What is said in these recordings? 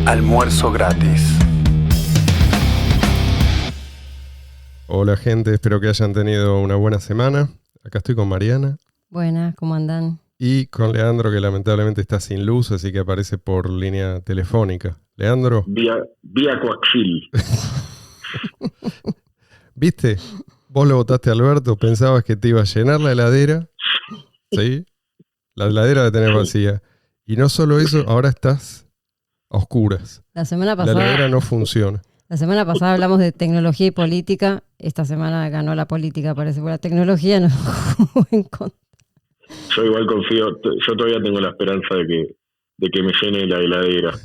Almuerzo gratis. Hola gente, espero que hayan tenido una buena semana. Acá estoy con Mariana. Buenas, ¿cómo andan? Y con Leandro, que lamentablemente está sin luz, así que aparece por línea telefónica. Leandro. Vía coaxil. ¿Viste? Vos lo votaste a Alberto, pensabas que te iba a llenar la heladera. ¿Sí? La heladera la tenés vacía. Y no solo eso, ahora estás a oscuras. La semana La pasada, heladera no funciona. la semana pasada hablamos de tecnología y política. Esta semana ganó la política, parece, porque la tecnología no jugó en contra. Yo igual confío, yo todavía tengo la esperanza de que me llene la heladera.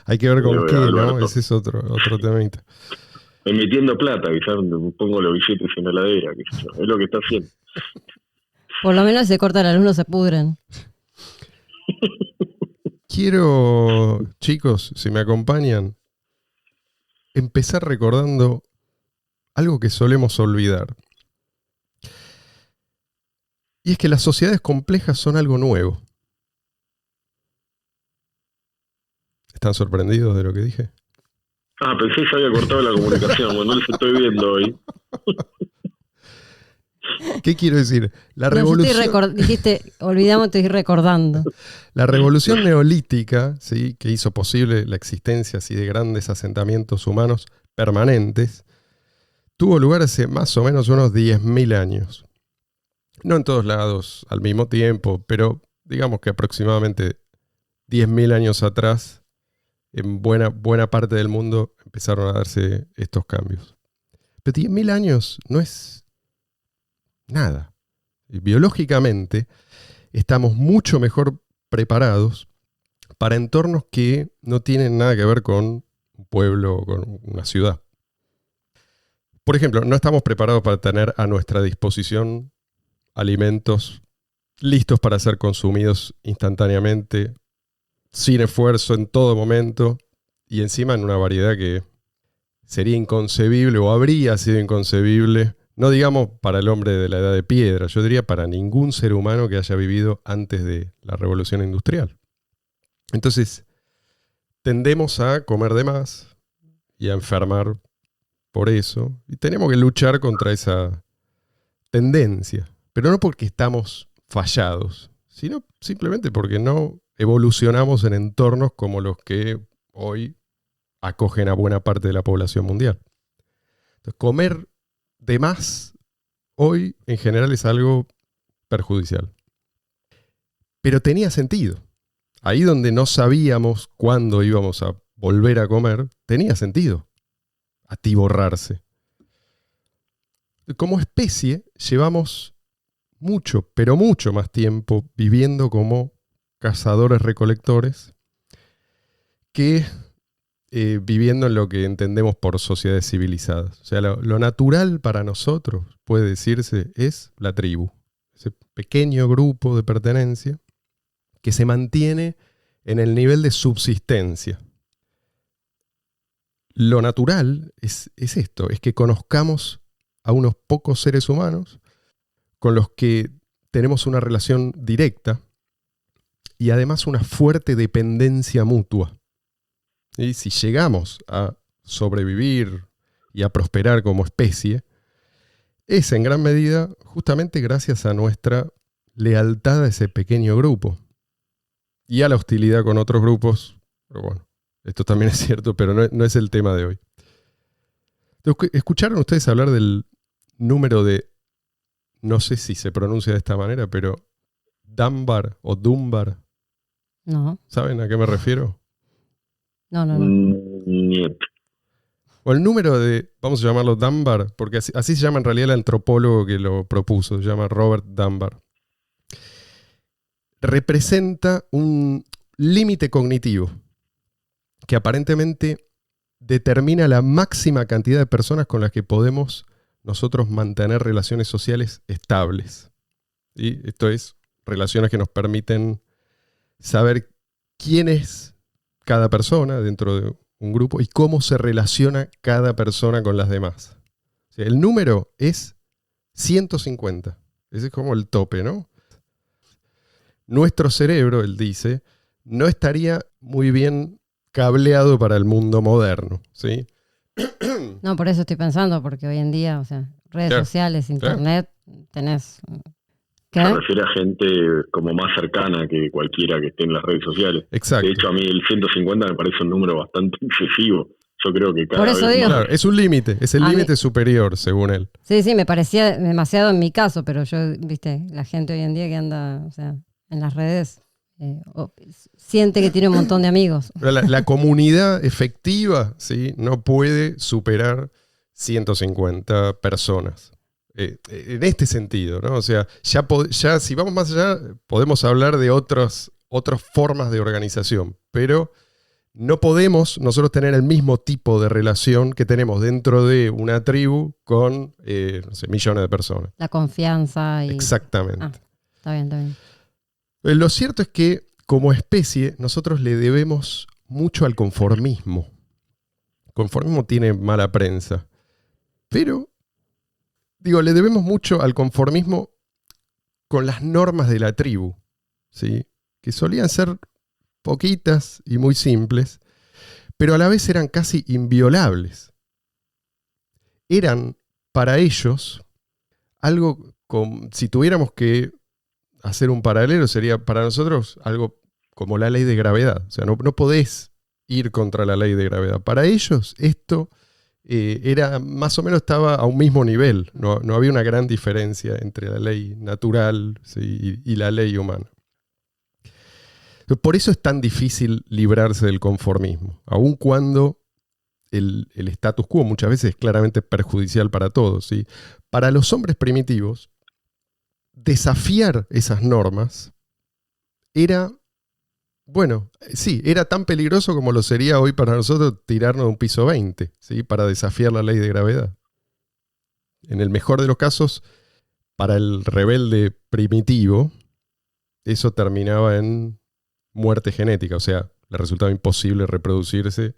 Hay que ver con qué, Alberto. ¿no? Ese es otro temita. Metiendo plata, quizás pongo los billetes en la heladera, qué sé yo. Es lo que está haciendo. Por lo menos se corta la luz, no se pudren. Quiero, chicos, si me acompañan, empezar recordando algo que solemos olvidar. Y es que las sociedades complejas son algo nuevo. ¿Están sorprendidos de lo que dije? Pensé que se había cortado la comunicación. Bueno, no les estoy viendo hoy. ¿Qué quiero decir? La No, revolución... dijiste, olvidamos, te estoy recordando. La revolución neolítica, ¿sí?, que hizo posible la existencia así de grandes asentamientos humanos permanentes, tuvo lugar hace más o menos unos 10.000 años. No en todos lados al mismo tiempo, pero digamos que aproximadamente 10.000 años atrás, en buena parte del mundo empezaron a darse estos cambios. Pero 10.000 años no es nada. Y biológicamente estamos mucho mejor preparados para entornos que no tienen nada que ver con un pueblo o con una ciudad. Por ejemplo, no estamos preparados para tener a nuestra disposición alimentos listos para ser consumidos instantáneamente, sin esfuerzo, en todo momento, y encima en una variedad que sería inconcebible o habría sido inconcebible, no digamos para el hombre de la edad de piedra, yo diría para ningún ser humano que haya vivido antes de la revolución industrial. Entonces, tendemos a comer de más y a enfermar por eso, y tenemos que luchar contra esa tendencia. Pero no porque estamos fallados, sino simplemente porque no evolucionamos en entornos como los que hoy acogen a buena parte de la población mundial. Entonces, comer de más hoy en general es algo perjudicial. Pero tenía sentido. Ahí donde no sabíamos cuándo íbamos a volver a comer, tenía sentido atiborrarse. Como especie llevamos mucho, pero mucho más tiempo viviendo como cazadores-recolectores que viviendo en lo que entendemos por sociedades civilizadas. O sea, lo natural para nosotros, puede decirse, es la tribu. Ese pequeño grupo de pertenencia que se mantiene en el nivel de subsistencia. Lo natural es esto, es que conozcamos a unos pocos seres humanos con los que tenemos una relación directa y además una fuerte dependencia mutua. Y si llegamos a sobrevivir y a prosperar como especie, es en gran medida justamente gracias a nuestra lealtad a ese pequeño grupo y a la hostilidad con otros grupos. Pero bueno, esto también es cierto, pero no es el tema de hoy. ¿Escucharon ustedes hablar del número de, no sé si se pronuncia de esta manera, pero Dunbar o Dunbar? No. ¿Saben a qué me refiero? No. Niet. O el número de, vamos a llamarlo Dunbar, porque así se llama en realidad el antropólogo que lo propuso, se llama Robert Dunbar. Representa un límite cognitivo que aparentemente determina la máxima cantidad de personas con las que podemos nosotros mantener relaciones sociales estables. Y esto es relaciones que nos permiten saber quién es cada persona dentro de un grupo y cómo se relaciona cada persona con las demás. O sea, el número es 150. Ese es como el tope, ¿no? Nuestro cerebro, él dice, no estaría muy bien cableado para el mundo moderno, ¿sí? No, por eso estoy pensando, porque hoy en día, o sea, redes Claro, sociales, internet, tenés... ¿Qué? Se refiere a gente como más cercana que cualquiera que esté en las redes sociales. Exacto. De hecho, a mí el 150 me parece un número bastante excesivo. Yo creo que cada Por eso vez digo. más. Claro, es un límite, es el A límite mí- superior, según él. Sí, sí, me parecía demasiado en mi caso, pero yo, viste, la gente hoy en día que anda, o sea, en las redes, siente que tiene un montón de amigos. Pero la comunidad efectiva, ¿sí? No puede superar 150 personas. En este sentido, ¿no? O sea, ya si vamos más allá, podemos hablar de otras formas de organización, pero no podemos nosotros tener el mismo tipo de relación que tenemos dentro de una tribu con, no sé, millones de personas. La confianza y... Exactamente. Ah, está bien, está bien. Lo cierto es que como especie nosotros le debemos mucho al conformismo. El conformismo tiene mala prensa, pero digo, le debemos mucho al conformismo con las normas de la tribu, ¿sí? Que solían ser poquitas y muy simples, pero a la vez eran casi inviolables. Eran para ellos algo como, si tuviéramos que hacer un paralelo, sería para nosotros algo como la ley de gravedad. O sea, no podés ir contra la ley de gravedad. Para ellos esto era más o menos estaba a un mismo nivel. No había una gran diferencia entre la ley natural, ¿sí? y la ley humana. Por eso es tan difícil librarse del conformismo, aun cuando el status quo muchas veces es claramente perjudicial para todos, ¿sí? Para los hombres primitivos, desafiar esas normas era, bueno, sí, era tan peligroso como lo sería hoy para nosotros tirarnos de un piso 20, ¿sí? Para desafiar la ley de gravedad. En el mejor de los casos, para el rebelde primitivo, eso terminaba en muerte genética, o sea, le resultaba imposible reproducirse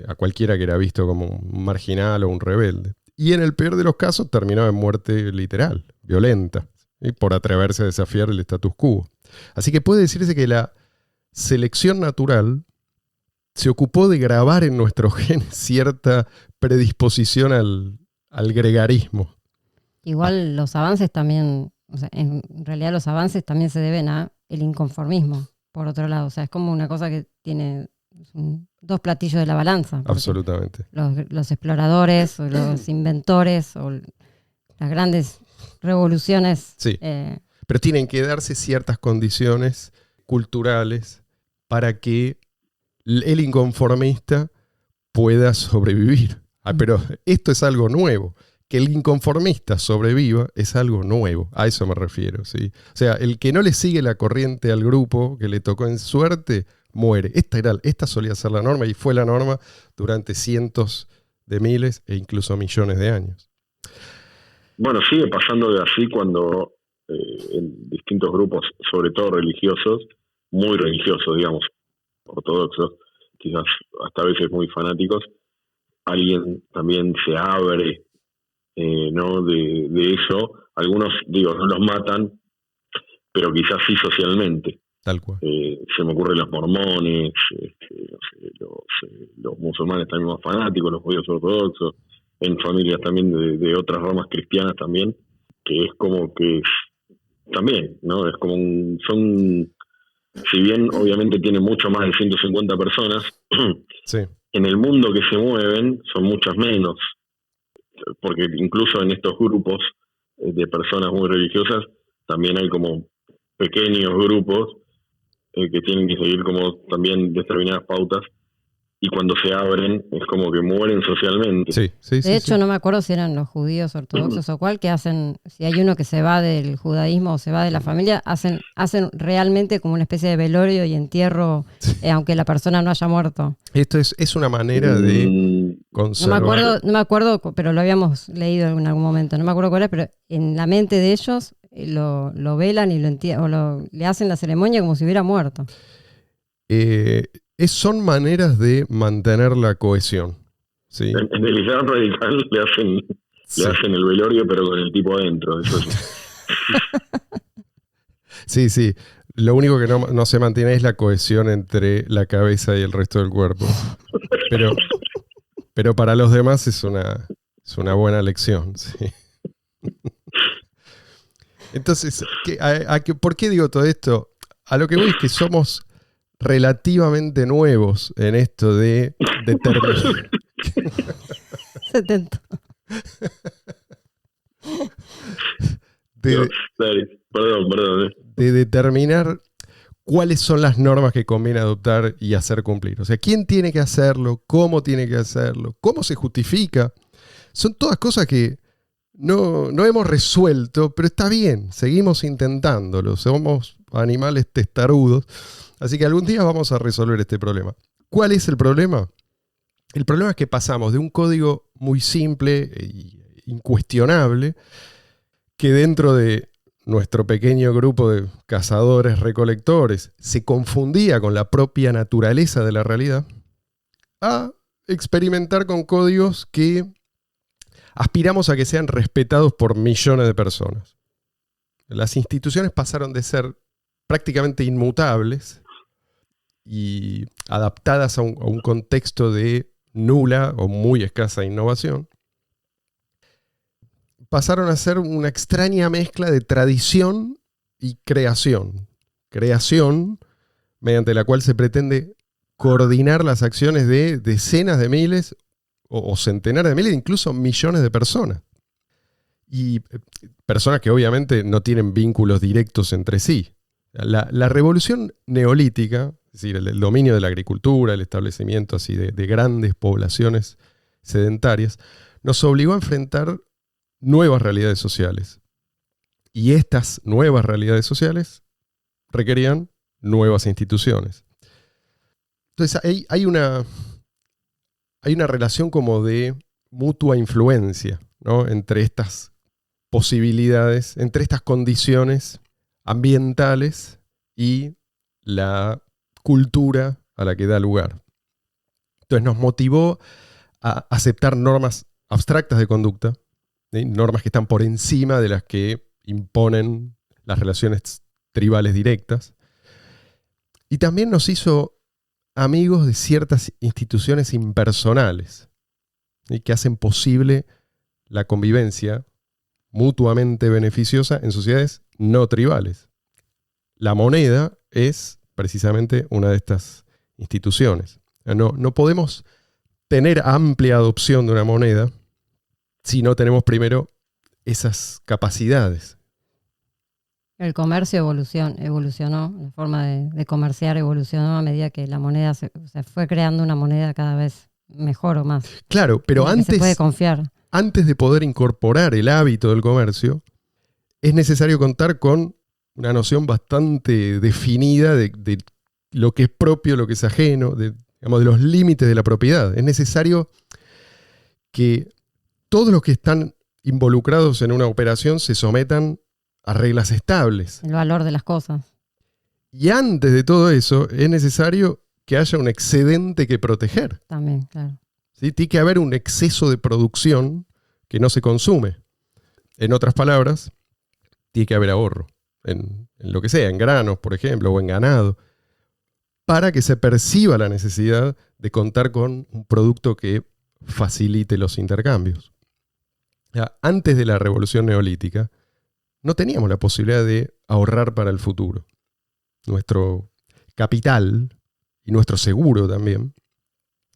a cualquiera que era visto como un marginal o un rebelde. Y en el peor de los casos terminaba en muerte literal, violenta, ¿sí? Por atreverse a desafiar el status quo. Así que puede decirse que la selección natural se ocupó de grabar en nuestros genes cierta predisposición al gregarismo. Igual los avances también, o sea, en realidad los avances también se deben a el inconformismo, por otro lado. O sea, es como una cosa que tiene dos platillos de la balanza. Absolutamente. Los exploradores, o los inventores, o las grandes revoluciones. Sí. Pero tienen que darse ciertas condiciones culturales para que el inconformista pueda sobrevivir. Pero esto es algo nuevo. Que el inconformista sobreviva es algo nuevo. A eso me refiero, ¿sí? O sea, el que no le sigue la corriente al grupo que le tocó en suerte, muere. Esta solía ser la norma y fue la norma durante cientos de miles e incluso millones de años. Bueno, sigue pasando de así cuando en distintos grupos, sobre todo religiosos, muy religiosos, digamos, ortodoxos, quizás hasta a veces muy fanáticos, alguien también se abre, ¿no? de eso. Algunos, digo, no los matan, pero quizás sí socialmente. Tal cual. Se me ocurren los mormones, no sé, los musulmanes también más fanáticos, los judíos ortodoxos, en familias también de otras ramas cristianas también, que es como que también, ¿no? Es como son, si bien obviamente tiene mucho más de 150 personas, sí. En el mundo que se mueven son muchas menos, porque incluso en estos grupos de personas muy religiosas también hay como pequeños grupos que tienen que seguir como también determinadas pautas, y cuando se abren es como que mueren socialmente. Sí, de hecho, no me acuerdo si eran los judíos ortodoxos o cuál, que hacen, si hay uno que se va del judaísmo o se va de la familia, hacen realmente como una especie de velorio y entierro, aunque la persona no haya muerto. Esto es una manera de conservar. No me acuerdo, pero lo habíamos leído en algún momento, no me acuerdo cuál es, pero en la mente de ellos lo velan y lo entierran, o le hacen la ceremonia como si hubiera muerto. Son maneras de mantener la cohesión. ¿Sí? En el Islam radical le hacen el velorio, pero con el tipo adentro. Eso sí. Sí. Lo único que no se mantiene es la cohesión entre la cabeza y el resto del cuerpo. Pero para los demás es una buena lección. ¿Sí? Entonces, ¿por qué digo todo esto? A lo que voy es que somos relativamente nuevos en esto de determinar. 70. Perdón. De determinar cuáles son las normas que conviene adoptar y hacer cumplir. O sea, quién tiene que hacerlo, cómo tiene que hacerlo, cómo se justifica. Son todas cosas que no hemos resuelto, pero está bien, seguimos intentándolo. Somos animales testarudos. Así que algún día vamos a resolver este problema. ¿Cuál es el problema? El problema es que pasamos de un código muy simple e incuestionable, que dentro de nuestro pequeño grupo de cazadores-recolectores se confundía con la propia naturaleza de la realidad, a experimentar con códigos que aspiramos a que sean respetados por millones de personas. Las instituciones pasaron de ser prácticamente inmutables y adaptadas a un contexto de nula o muy escasa innovación, pasaron a ser una extraña mezcla de tradición y creación. Creación mediante la cual se pretende coordinar las acciones de decenas de miles o centenares de miles, incluso millones de personas. Y personas que obviamente no tienen vínculos directos entre sí. La revolución neolítica, es decir, el dominio de la agricultura, el establecimiento así de grandes poblaciones sedentarias, nos obligó a enfrentar nuevas realidades sociales. Y estas nuevas realidades sociales requerían nuevas instituciones. Entonces hay una relación como de mutua influencia, ¿no? Entre estas posibilidades, entre estas condiciones ambientales y la cultura a la que da lugar. Entonces nos motivó a aceptar normas abstractas de conducta, ¿sí? Normas que están por encima de las que imponen las relaciones tribales directas. Y también nos hizo amigos de ciertas instituciones impersonales, ¿sí? Que hacen posible la convivencia mutuamente beneficiosa en sociedades no tribales. La moneda es precisamente una de estas instituciones. No podemos tener amplia adopción de una moneda si no tenemos primero esas capacidades. El comercio evolucionó, la forma de comerciar evolucionó a medida que la moneda se fue creando una moneda cada vez mejor o más. Claro, pero antes se puede confiar. Antes de poder incorporar el hábito del comercio, es necesario contar con una noción bastante definida de lo que es propio, lo que es ajeno, de los límites de la propiedad. Es necesario que todos los que están involucrados en una operación se sometan a reglas estables. El valor de las cosas. Y antes de todo eso, es necesario que haya un excedente que proteger. También, claro. ¿Sí? Tiene que haber un exceso de producción que no se consume. En otras palabras, tiene que haber ahorro en lo que sea, en granos, por ejemplo, o en ganado, para que se perciba la necesidad de contar con un producto que facilite los intercambios. Ya, antes de la revolución neolítica, no teníamos la posibilidad de ahorrar para el futuro. Nuestro capital y nuestro seguro también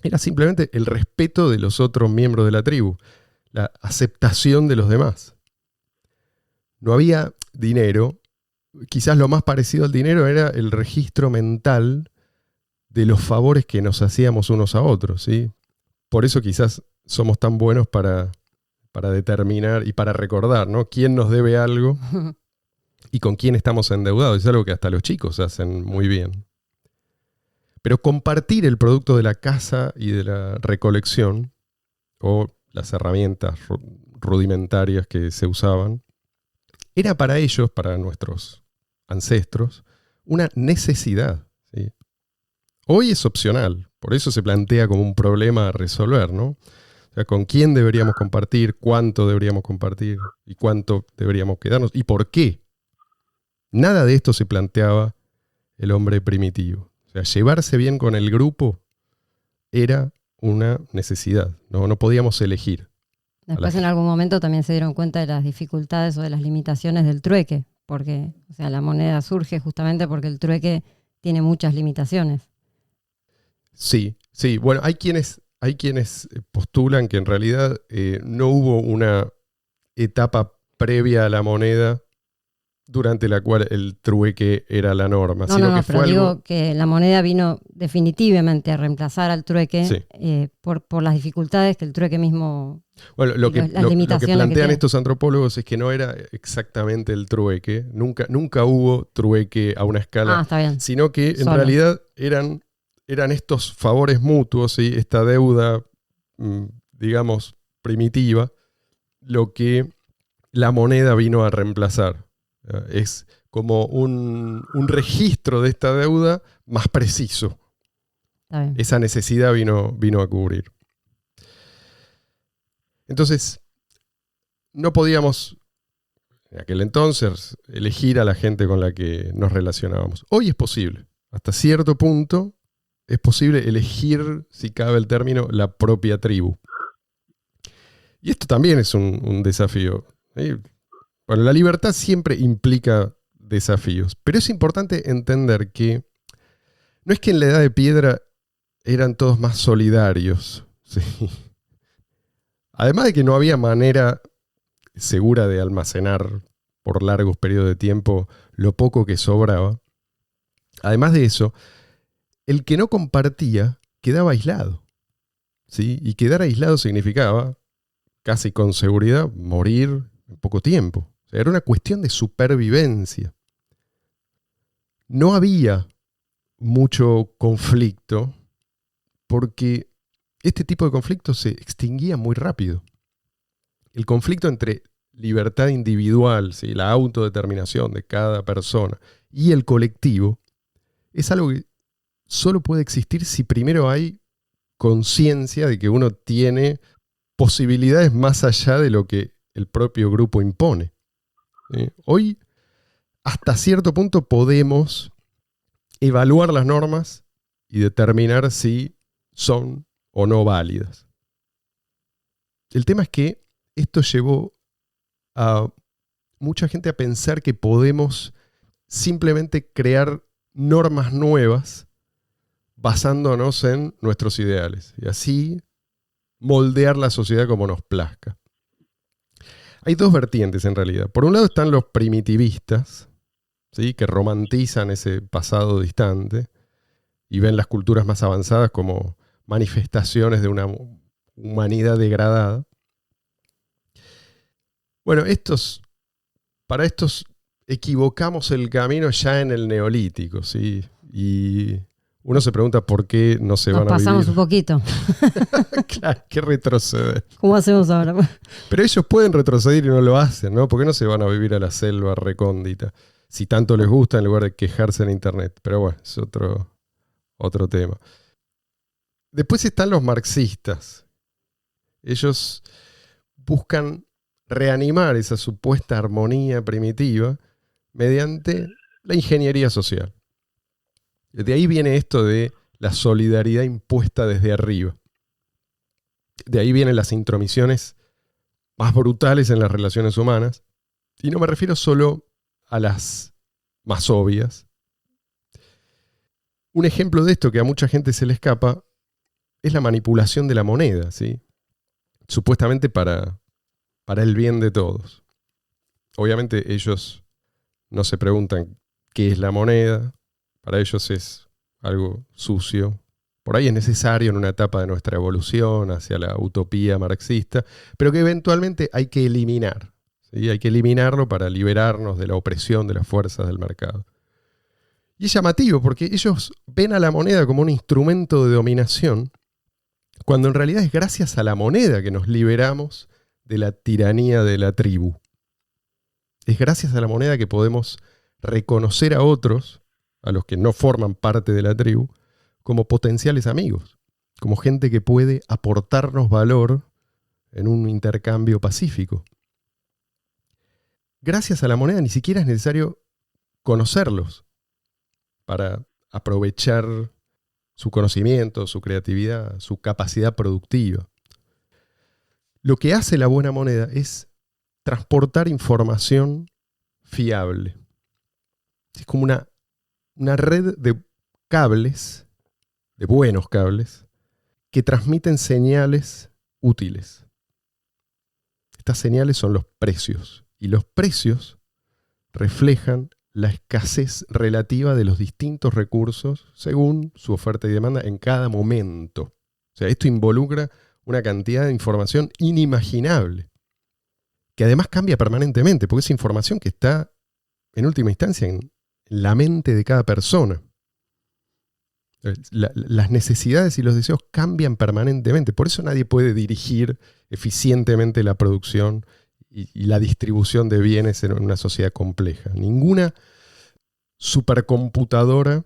era simplemente el respeto de los otros miembros de la tribu, la aceptación de los demás. No había dinero. Quizás lo más parecido al dinero era el registro mental de los favores que nos hacíamos unos a otros, ¿sí? Por eso quizás somos tan buenos para determinar y para recordar, ¿no? Quién nos debe algo y con quién estamos endeudados. Es algo que hasta los chicos hacen muy bien. Pero compartir el producto de la caza y de la recolección, o las herramientas rudimentarias que se usaban, era para ellos, para nuestros ancestros, una necesidad, ¿sí? Hoy es opcional, por eso se plantea como un problema a resolver, ¿no? O sea, ¿con quién deberíamos compartir? ¿Cuánto deberíamos compartir? ¿Y cuánto deberíamos quedarnos? ¿Y por qué? Nada de esto se planteaba el hombre primitivo. O sea, llevarse bien con el grupo era una necesidad, no podíamos elegir. Después en algún momento también se dieron cuenta de las dificultades o de las limitaciones del trueque, porque, o sea, la moneda surge justamente porque el trueque tiene muchas limitaciones. Sí. Bueno, hay quienes postulan que en realidad no hubo una etapa previa a la moneda durante la cual el trueque era la norma. No, pero digo que la moneda vino definitivamente a reemplazar al trueque, sí, por las dificultades que el trueque mismo... Bueno, lo que plantean estos antropólogos es que no era exactamente el trueque, nunca hubo trueque a una escala, está bien, sino que en realidad eran estos favores mutuos, ¿sí? Esta deuda, digamos, primitiva, lo que la moneda vino a reemplazar. Es como un registro de esta deuda más preciso. Esa necesidad vino a cubrir. Entonces, no podíamos, en aquel entonces, elegir a la gente con la que nos relacionábamos. Hoy es posible. Hasta cierto punto es posible elegir, si cabe el término, la propia tribu. Y esto también es un desafío. Bueno, la libertad siempre implica desafíos, pero es importante entender que no es que en la Edad de Piedra eran todos más solidarios, ¿sí? Además de que no había manera segura de almacenar por largos periodos de tiempo lo poco que sobraba. Además de eso, el que no compartía quedaba aislado, ¿sí? Y quedar aislado significaba, casi con seguridad, morir en poco tiempo. O sea, era una cuestión de supervivencia. No había mucho conflicto porque este tipo de conflictos se extinguía muy rápido. El conflicto entre libertad individual, ¿sí? La autodeterminación de cada persona y el colectivo es algo que solo puede existir si primero hay conciencia de que uno tiene posibilidades más allá de lo que el propio grupo impone. Hoy, hasta cierto punto, podemos evaluar las normas y determinar si son o no válidas. El tema es que esto llevó a mucha gente a pensar que podemos simplemente crear normas nuevas basándonos en nuestros ideales y así moldear la sociedad como nos plazca. Hay dos vertientes en realidad. Por un lado están los primitivistas, ¿sí? Que romantizan ese pasado distante y ven las culturas más avanzadas como manifestaciones de una humanidad degradada. Bueno, para estos equivocamos el camino ya en el Neolítico, ¿sí? Y uno se pregunta por qué no se van a vivir. Nos pasamos un poquito. Claro, ¿qué retroceder? ¿Cómo hacemos ahora? Pero ellos pueden retroceder y no lo hacen, ¿no? ¿Por qué no se van a vivir a la selva recóndita? Si tanto les gusta en lugar de quejarse en internet. Pero bueno, es otro tema. Después están los marxistas. Ellos buscan reanimar esa supuesta armonía primitiva mediante la ingeniería social. De ahí viene esto de la solidaridad impuesta desde arriba. De ahí vienen las intromisiones más brutales en las relaciones humanas. Y no me refiero solo a las más obvias. Un ejemplo de esto que a mucha gente se le escapa es la manipulación de la moneda, ¿sí? Supuestamente para el bien de todos. Obviamente ellos no se preguntan qué es la moneda. Para ellos es algo sucio. Por ahí es necesario en una etapa de nuestra evolución hacia la utopía marxista, pero que eventualmente hay que eliminar, ¿sí? Hay que eliminarlo para liberarnos de la opresión de las fuerzas del mercado. Y es llamativo porque ellos ven a la moneda como un instrumento de dominación, cuando en realidad es gracias a la moneda que nos liberamos de la tiranía de la tribu. Es gracias a la moneda que podemos reconocer a otros, a los que no forman parte de la tribu, como potenciales amigos, como gente que puede aportarnos valor en un intercambio pacífico. Gracias a la moneda ni siquiera es necesario conocerlos para aprovechar su conocimiento, su creatividad, su capacidad productiva. Lo que hace la buena moneda es transportar información fiable. Es como una red de cables, de buenos cables, que transmiten señales útiles. Estas señales son los precios, y los precios reflejan la escasez relativa de los distintos recursos según su oferta y demanda en cada momento. O sea, esto involucra una cantidad de información inimaginable, que además cambia permanentemente, porque es información que está, en última instancia, en la mente de cada persona. Las necesidades y los deseos cambian permanentemente. Por eso nadie puede dirigir eficientemente la producción y la distribución de bienes en una sociedad compleja. Ninguna supercomputadora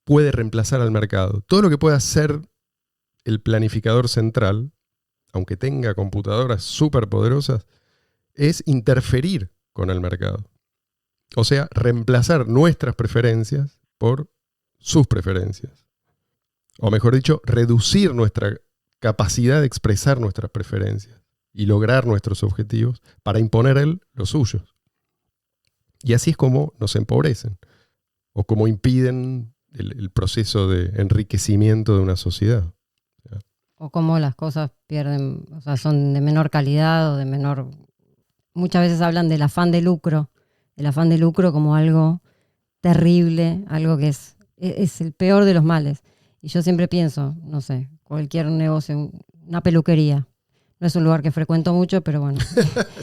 puede reemplazar al mercado. Todo lo que pueda hacer el planificador central, aunque tenga computadoras superpoderosas, es interferir con el mercado. O sea, reemplazar nuestras preferencias por sus preferencias. O mejor dicho, reducir nuestra capacidad de expresar nuestras preferencias y lograr nuestros objetivos para imponer él los suyos. Y así es como nos empobrecen, o como impiden el proceso de enriquecimiento de una sociedad. O como las cosas pierden, o sea, son de menor calidad o de menor... Muchas veces hablan del afán de lucro como algo terrible, algo que es el peor de los males. Y yo siempre pienso, no sé, cualquier negocio, una peluquería. No es un lugar que frecuento mucho, pero bueno.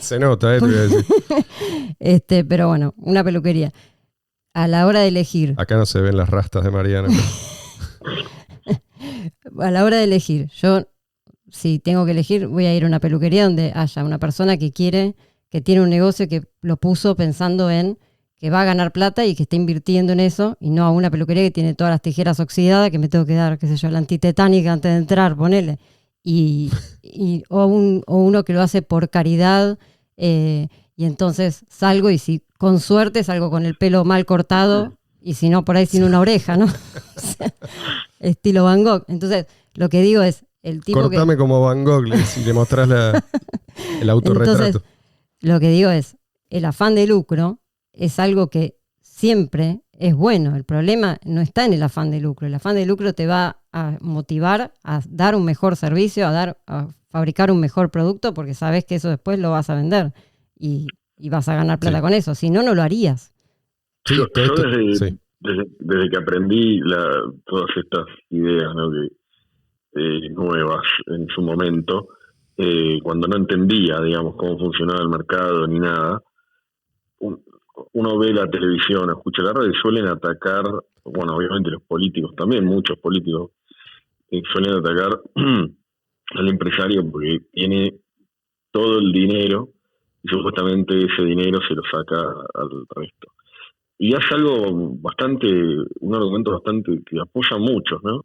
Se nota, te voy a decir. Pero bueno, una peluquería. A la hora de elegir... Acá no se ven las rastas de Mariana. A la hora de elegir, yo, si tengo que elegir, voy a ir a una peluquería donde haya una persona que tiene un negocio que lo puso pensando en que va a ganar plata y que está invirtiendo en eso, y no a una peluquería que tiene todas las tijeras oxidadas, que me tengo que dar, qué sé yo, la antitetánica antes de entrar, ponele. O uno que lo hace por caridad, y entonces salgo y si con suerte salgo con el pelo mal cortado, y si no, por ahí sin una oreja, ¿no? O sea, estilo Van Gogh. Entonces, lo que digo es, el tipo Cortame como Van Gogh si le mostrás el autorretrato. Entonces, lo que digo es, el afán de lucro es algo que siempre es bueno. El problema no está en el afán de lucro. El afán de lucro te va a motivar a dar un mejor servicio, a fabricar un mejor producto, porque sabes que eso después lo vas a vender y vas a ganar plata con eso. Si no, no lo harías. Sí, yo desde que aprendí todas estas ideas, ¿no? Nuevas en su momento, cuando no entendía, digamos, cómo funcionaba el mercado ni nada, uno ve la televisión, escucha la radio y suelen atacar, bueno, obviamente los políticos también, muchos políticos suelen atacar al empresario porque tiene todo el dinero y supuestamente ese dinero se lo saca al resto. Y es un argumento bastante que apoya muchos, ¿no?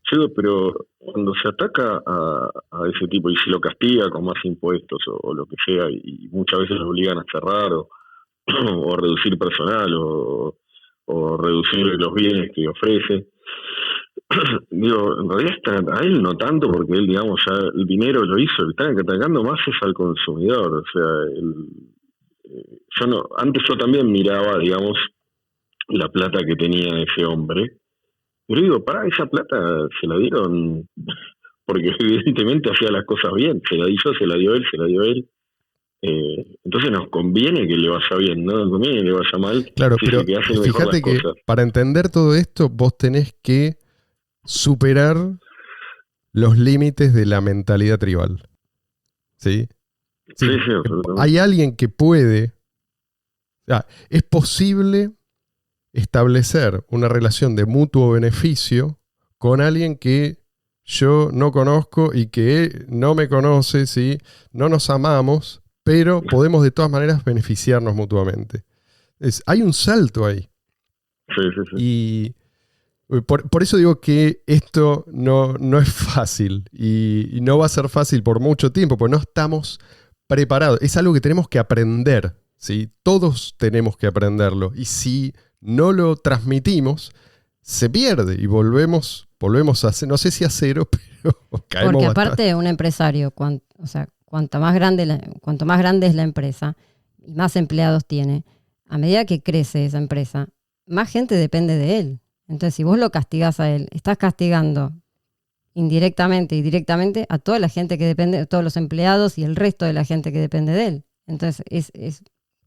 Yo digo, pero cuando se ataca a ese tipo y se lo castiga con más impuestos o lo que sea, y muchas veces lo obligan a cerrar o reducir personal o reducir los bienes que ofrece, digo, en realidad a él no tanto, porque él, digamos, ya el dinero lo hizo, el que están atacando más es al consumidor. O sea, antes yo también miraba, digamos, la plata que tenía ese hombre, pero digo, esa plata se la dieron porque evidentemente hacía las cosas bien, se la di yo, se la dio él. Entonces nos conviene que le vaya bien, no nos conviene que le vaya mal. Claro, pero fíjate que para entender todo esto vos tenés que superar los límites de la mentalidad tribal. ¿Sí? Sí, hay alguien que puede... es posible establecer una relación de mutuo beneficio con alguien que yo no conozco y que no me conoce, ¿sí? No nos amamos, pero podemos de todas maneras beneficiarnos mutuamente. Hay un salto ahí. Sí. Y por eso digo que esto no es fácil y no va a ser fácil por mucho tiempo, porque no estamos preparados. Es algo que tenemos que aprender, ¿sí? Todos tenemos que aprenderlo. Y si no lo transmitimos, se pierde y volvemos a hacer, no sé si a cero, pero caemos Porque bastante. aparte un empresario, cuanto más grande es la empresa y más empleados tiene, a medida que crece esa empresa, más gente depende de él. Entonces, si vos lo castigás a él, estás castigando indirectamente y directamente a toda la gente que depende, todos los empleados y el resto de la gente que depende de él. Entonces,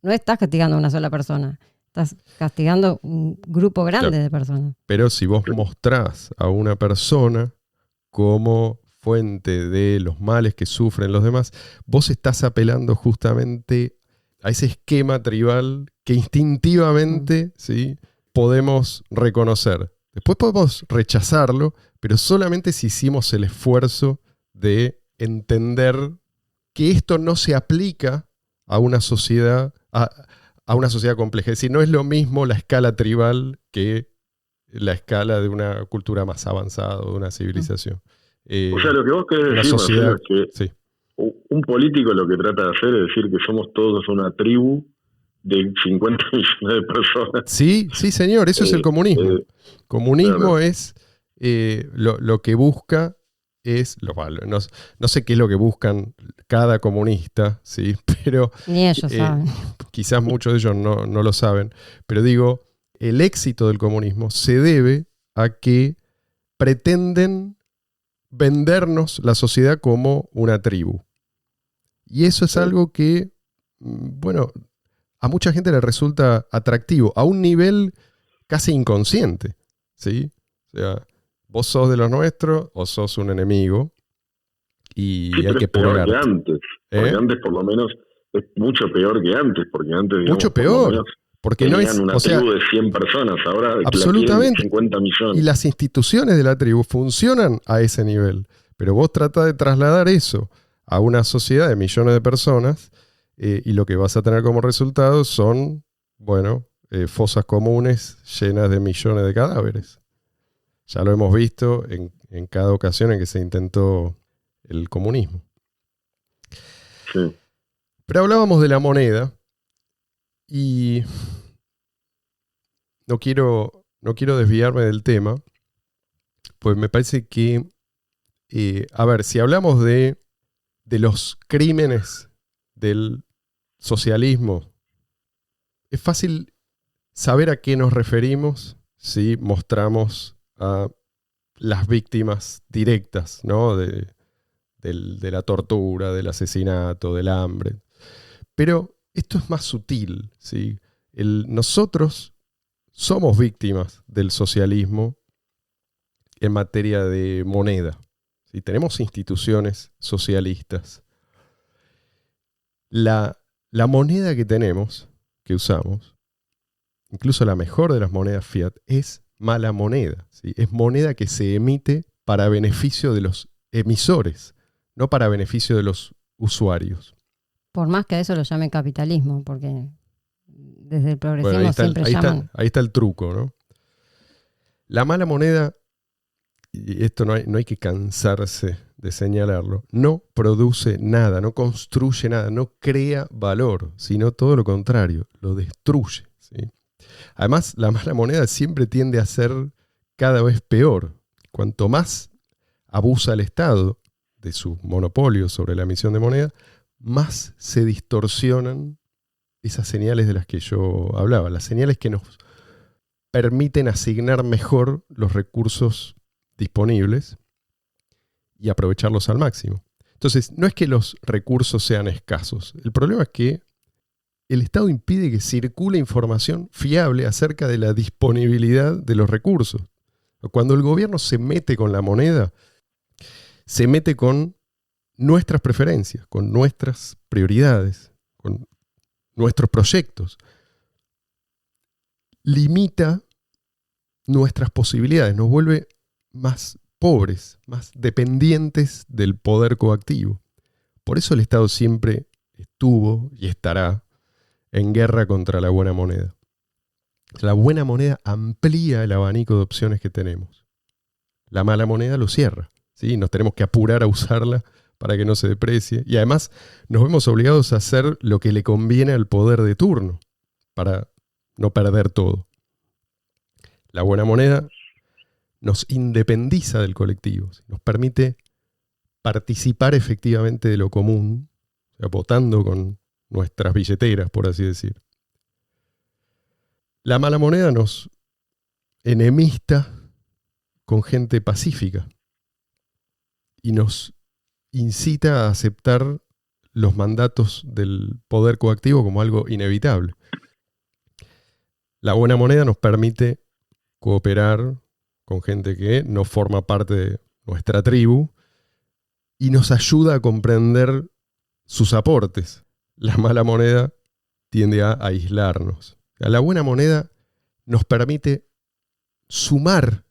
no estás castigando a una sola persona, estás castigando un grupo grande de personas. Pero si vos mostrás a una persona como fuente de los males que sufren los demás, vos estás apelando justamente a ese esquema tribal que instintivamente ¿sí? podemos reconocer. Después podemos rechazarlo, pero solamente si hicimos el esfuerzo de entender que esto no se aplica a una sociedad, a una sociedad compleja. Es decir, no es lo mismo la escala tribal que la escala de una cultura más avanzada o de una civilización. O sea, lo que vos querés decir, sociedad, Marcelo, es que sí. un político lo que trata de hacer es decir que somos todos una tribu de 50 millones de personas. Sí, señor, eso es el comunismo. Comunismo claro. es lo que busca es, no sé qué es lo que buscan cada comunista, ¿sí? Pero ni ellos saben. Quizás muchos de ellos no lo saben, pero digo, el éxito del comunismo se debe a que pretenden vendernos la sociedad como una tribu. Y eso es algo que, bueno, a mucha gente le resulta atractivo, a un nivel casi inconsciente, ¿sí? O sea, vos sos de los nuestros o sos un enemigo y Sí, hay que purgarte. Peor que antes. Porque antes por lo menos es mucho peor que antes, porque antes, digamos, mucho peor, porque no es una tribu de 100 personas, ahora absolutamente, 50 millones. Y las instituciones de la tribu funcionan a ese nivel, pero vos tratás de trasladar eso a una sociedad de millones de personas y lo que vas a tener como resultado son, bueno, fosas comunes llenas de millones de cadáveres. Ya lo hemos visto en cada ocasión en que se intentó el comunismo. Sí. Pero hablábamos de la moneda y no quiero desviarme del tema, pues me parece que, a ver, si hablamos de los crímenes del socialismo, es fácil saber a qué nos referimos si mostramos a las víctimas directas, ¿no? de la tortura, del asesinato, del hambre. Pero esto es más sutil, ¿sí? Nosotros somos víctimas del socialismo en materia de moneda, ¿sí? Tenemos instituciones socialistas. La moneda que tenemos, que usamos, incluso la mejor de las monedas fiat, es mala moneda, ¿sí? Es moneda que se emite para beneficio de los emisores, no para beneficio de los usuarios. Por más que a eso lo llamen capitalismo, porque desde el progresismo bueno, siempre llaman. Ahí está el truco, ¿no? La mala moneda, y esto no hay que cansarse de señalarlo, no produce nada, no construye nada, no crea valor, sino todo lo contrario, lo destruye, ¿sí? Además, la mala moneda siempre tiende a ser cada vez peor. Cuanto más abusa el Estado de su monopolio sobre la emisión de moneda, más se distorsionan esas señales de las que yo hablaba, las señales que nos permiten asignar mejor los recursos disponibles y aprovecharlos al máximo. Entonces, no es que los recursos sean escasos, el problema es que el Estado impide que circule información fiable acerca de la disponibilidad de los recursos. Cuando el gobierno se mete con la moneda, se mete con nuestras preferencias, con nuestras prioridades, con nuestros proyectos. Limita nuestras posibilidades, nos vuelve más pobres, más dependientes del poder coactivo. Por eso el Estado siempre estuvo y estará en guerra contra la buena moneda. La buena moneda amplía el abanico de opciones que tenemos. La mala moneda lo cierra, ¿sí? Nos tenemos que apurar a usarla para que no se deprecie. Y además nos vemos obligados a hacer lo que le conviene al poder de turno para no perder todo. La buena moneda nos independiza del colectivo, nos permite participar efectivamente de lo común, o sea, votando con nuestras billeteras, por así decir. La mala moneda nos enemista con gente pacífica y nos incita a aceptar los mandatos del poder coactivo como algo inevitable. La buena moneda nos permite cooperar con gente que no forma parte de nuestra tribu y nos ayuda a comprender sus aportes. La mala moneda tiende a aislarnos. La buena moneda nos permite sumar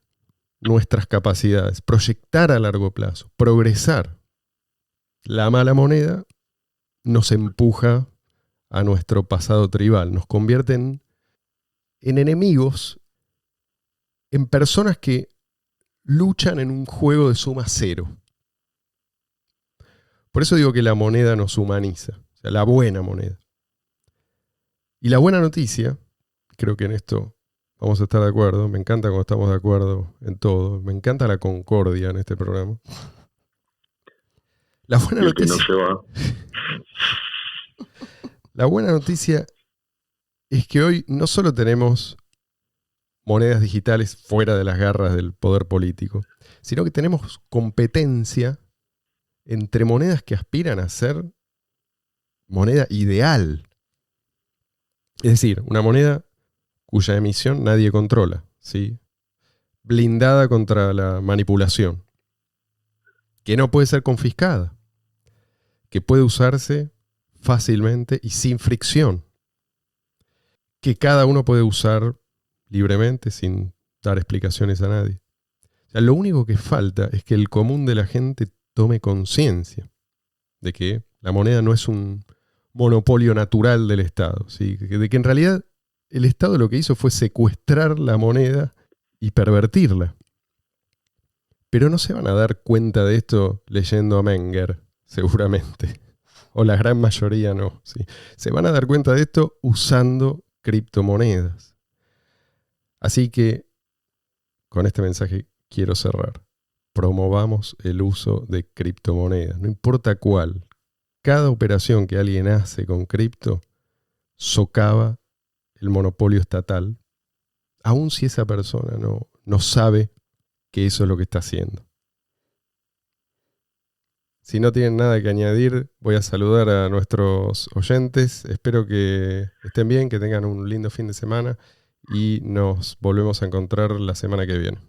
nuestras capacidades, proyectar a largo plazo, progresar. La mala moneda nos empuja a nuestro pasado tribal, nos convierte en enemigos, en personas que luchan en un juego de suma cero. Por eso digo que la moneda nos humaniza, o sea, la buena moneda. Y la buena noticia, creo que en esto vamos a estar de acuerdo, me encanta cuando estamos de acuerdo en todo, me encanta la concordia en este programa. La buena noticia, no se va. La buena noticia es que hoy no solo tenemos monedas digitales fuera de las garras del poder político, sino que tenemos competencia entre monedas que aspiran a ser moneda ideal. Es decir, una moneda cuya emisión nadie controla, ¿sí? Blindada contra la manipulación, que no puede ser confiscada, que puede usarse fácilmente y sin fricción, que cada uno puede usar libremente sin dar explicaciones a nadie. O sea, lo único que falta es que el común de la gente tome conciencia de que la moneda no es un monopolio natural del Estado, ¿sí? De que en realidad el Estado lo que hizo fue secuestrar la moneda y pervertirla. Pero no se van a dar cuenta de esto leyendo a Menger, seguramente. O la gran mayoría no, ¿sí? Se van a dar cuenta de esto usando criptomonedas. Así que con este mensaje quiero cerrar. Promovamos el uso de criptomonedas, no importa cuál. Cada operación que alguien hace con cripto socava el monopolio estatal, aun si esa persona no sabe que eso es lo que está haciendo. Si no tienen nada que añadir, voy a saludar a nuestros oyentes. Espero que estén bien, que tengan un lindo fin de semana y nos volvemos a encontrar la semana que viene.